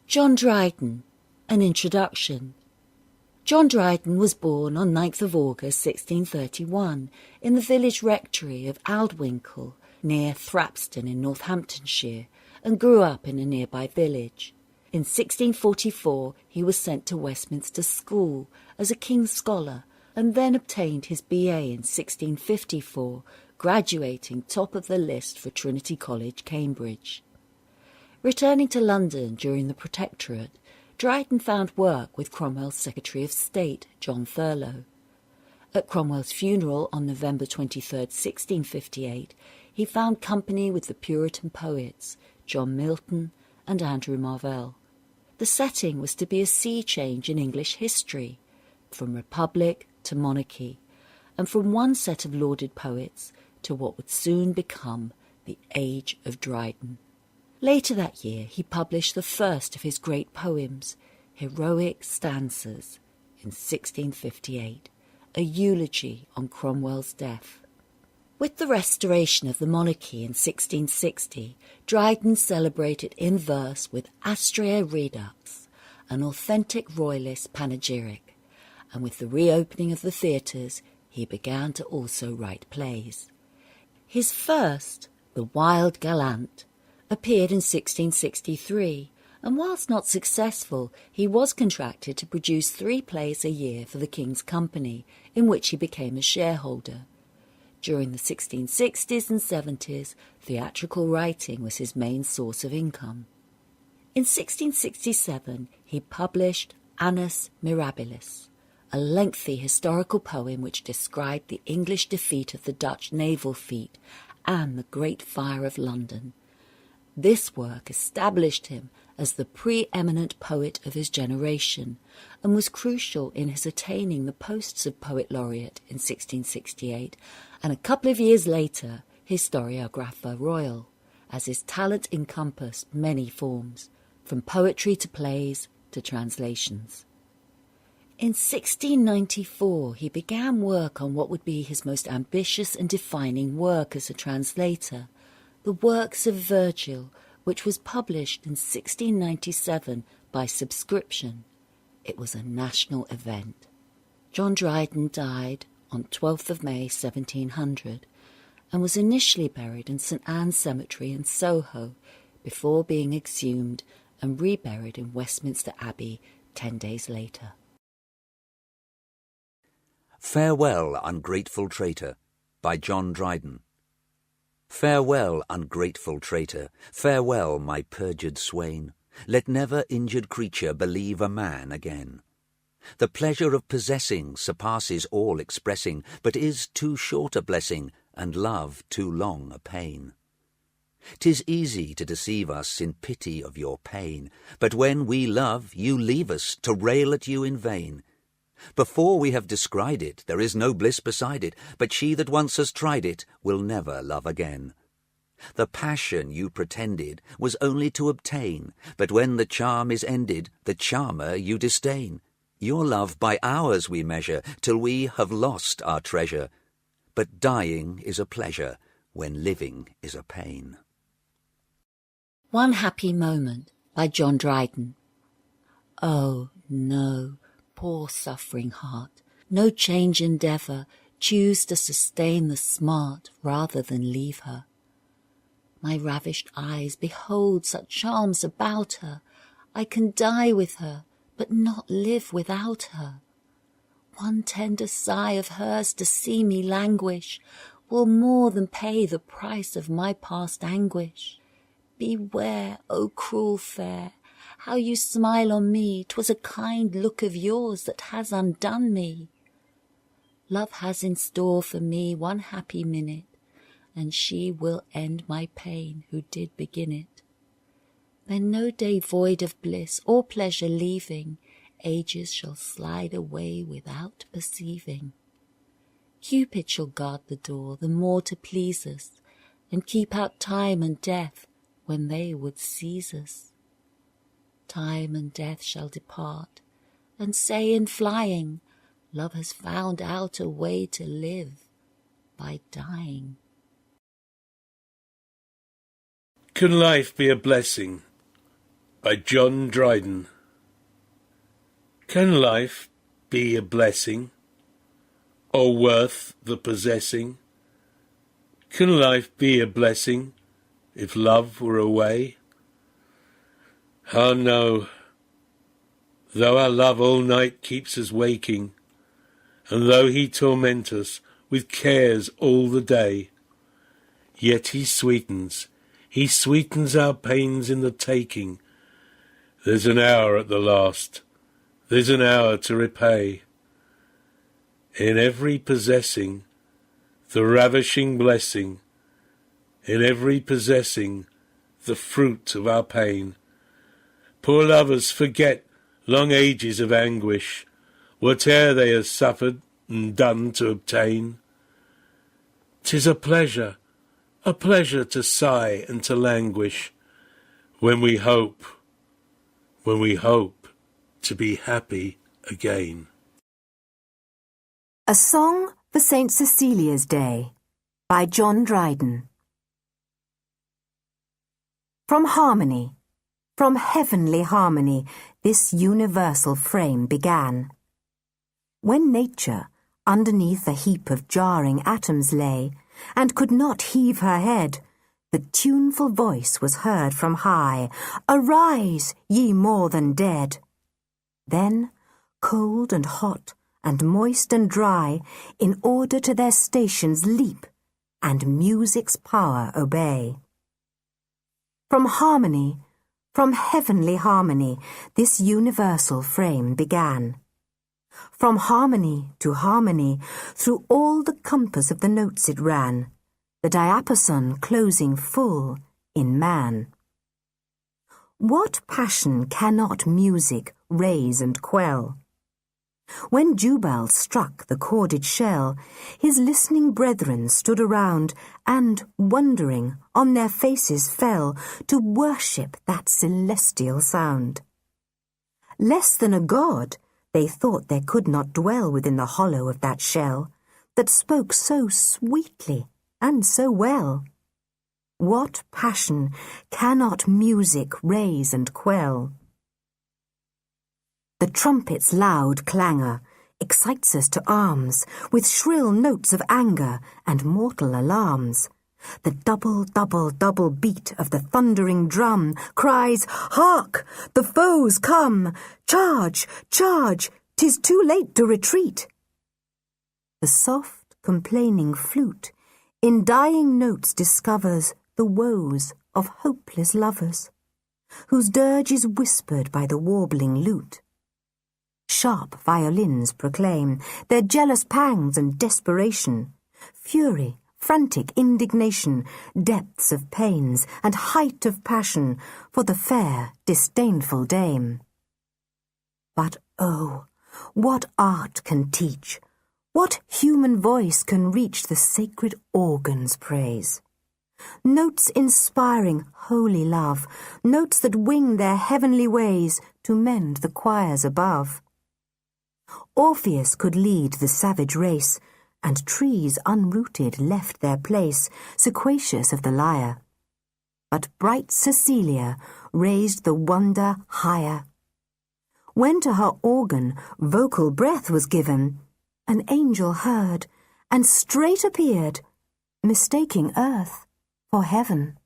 John Dryden, an introduction. John Dryden was born on 9th of August 1631 in the village rectory of Aldwincle near Thrapston in Northamptonshire and grew up in a nearby village. In 1644 he was sent to Westminster School as a king's scholar and then obtained his BA in 1654, graduating top of the list for Trinity College, Cambridge. Returning to London during the Protectorate, Dryden found work with Cromwell's Secretary of State, John Thurloe. At Cromwell's funeral on November 23, 1658, he found company with the Puritan poets, John Milton and Andrew Marvell. The setting was to be a sea change in English history, from republic to monarchy, and from one set of lauded poets to what would soon become the Age of Dryden. Later that year he published the first of his great poems, Heroic Stanzas, in 1658, a eulogy on Cromwell's death. With the restoration of the monarchy in 1660, Dryden celebrated in verse with Astrea Redux, an authentic royalist panegyric, and with the reopening of the theatres he began to also write plays. His first, The Wild Gallant, appeared in 1663, and whilst not successful, he was contracted to produce 3 plays a year for the King's Company, in which he became a shareholder. During the 1660s and 70s, theatrical writing was his main source of income. In 1667, he published Annus Mirabilis, a lengthy historical poem which described the English defeat of the Dutch naval fleet and the Great Fire of London. This work established him as the preeminent poet of his generation and was crucial in his attaining the posts of Poet Laureate in 1668 and a couple of years later Historiographer Royal, as his talent encompassed many forms, from poetry to plays to translations. In 1694 he began work on what would be his most ambitious and defining work as a translator, the Works of Virgil, which was published in 1697 by subscription. It was a national event. John Dryden died on 12th of May 1700 and was initially buried in St Anne's Cemetery in Soho before being exhumed and reburied in Westminster Abbey 10 days later. Farewell, Ungrateful Traitor, by John Dryden. Farewell, ungrateful traitor, farewell, my perjured swain. Let never injured creature believe a man again. The pleasure of possessing surpasses all expressing, but is too short a blessing, and love too long a pain. 'Tis easy to deceive us in pity of your pain, but when we love, you leave us to rail at you in vain. Before we have descried it, there is no bliss beside it, but she that once has tried it will never love again. The passion you pretended was only to obtain, but when the charm is ended, the charmer you disdain. Your love by hours we measure, till we have lost our treasure. But dying is a pleasure, when living is a pain. One Happy Moment, by John Dryden. Oh, no, poor suffering heart, no change endeavour, choose to sustain the smart rather than leave her. My ravished eyes behold such charms about her, I can die with her, but not live without her. One tender sigh of hers to see me languish will more than pay the price of my past anguish. Beware, O cruel fair, how you smile on me, 'twas a kind look of yours that has undone me. Love has in store for me one happy minute, and she will end my pain who did begin it. Then no day void of bliss or pleasure leaving, ages shall slide away without perceiving. Cupid shall guard the door the more to please us, and keep out time and death when they would seize us. Time and death shall depart, and say in flying, love has found out a way to live by dying. Can life be a blessing? by John Dryden. Can life be a blessing, or worth the possessing? Can life be a blessing, if love were away? Ah, no, though our love all night keeps us waking, and though he torment us with cares all the day, yet he sweetens our pains in the taking. There's an hour at the last, there's an hour to repay. In every possessing, the ravishing blessing, in every possessing, the fruit of our pain. Poor lovers forget long ages of anguish, whate'er they have suffered and done to obtain. 'Tis a pleasure to sigh and to languish, when we hope to be happy again. A Song for St. Cecilia's Day by John Dryden. From harmony, from heavenly harmony, this universal frame began. When nature underneath a heap of jarring atoms lay, and could not heave her head, the tuneful voice was heard from high, "Arise, ye more than dead!" Then, cold and hot, and moist and dry, in order to their stations leap, and music's power obey. From harmony, from heavenly harmony, this universal frame began. From harmony to harmony, through all the compass of the notes it ran, the diapason closing full in man. What passion cannot music raise and quell? When Jubal struck the chorded shell, his listening brethren stood around, and, wondering, on their faces fell to worship that celestial sound. Less than a god, they thought there could not dwell within the hollow of that shell, that spoke so sweetly and so well. What passion cannot music raise and quell? The trumpet's loud clangour excites us to arms, with shrill notes of anger and mortal alarms. The double, double, double beat of the thundering drum cries, "Hark! The foes come! Charge! Charge! 'Tis too late to retreat!" The soft, complaining flute in dying notes discovers the woes of hopeless lovers, whose dirge is whispered by the warbling lute. Sharp violins proclaim their jealous pangs and desperation, fury, frantic indignation, depths of pains and height of passion for the fair, disdainful dame. But oh, what art can teach, what human voice can reach the sacred organ's praise? Notes inspiring holy love, notes that wing their heavenly ways to mend the choirs above. Orpheus could lead the savage race, and trees unrooted left their place, sequacious of the lyre. But bright Cecilia raised the wonder higher. When to her organ vocal breath was given, an angel heard, and straight appeared, mistaking earth for heaven.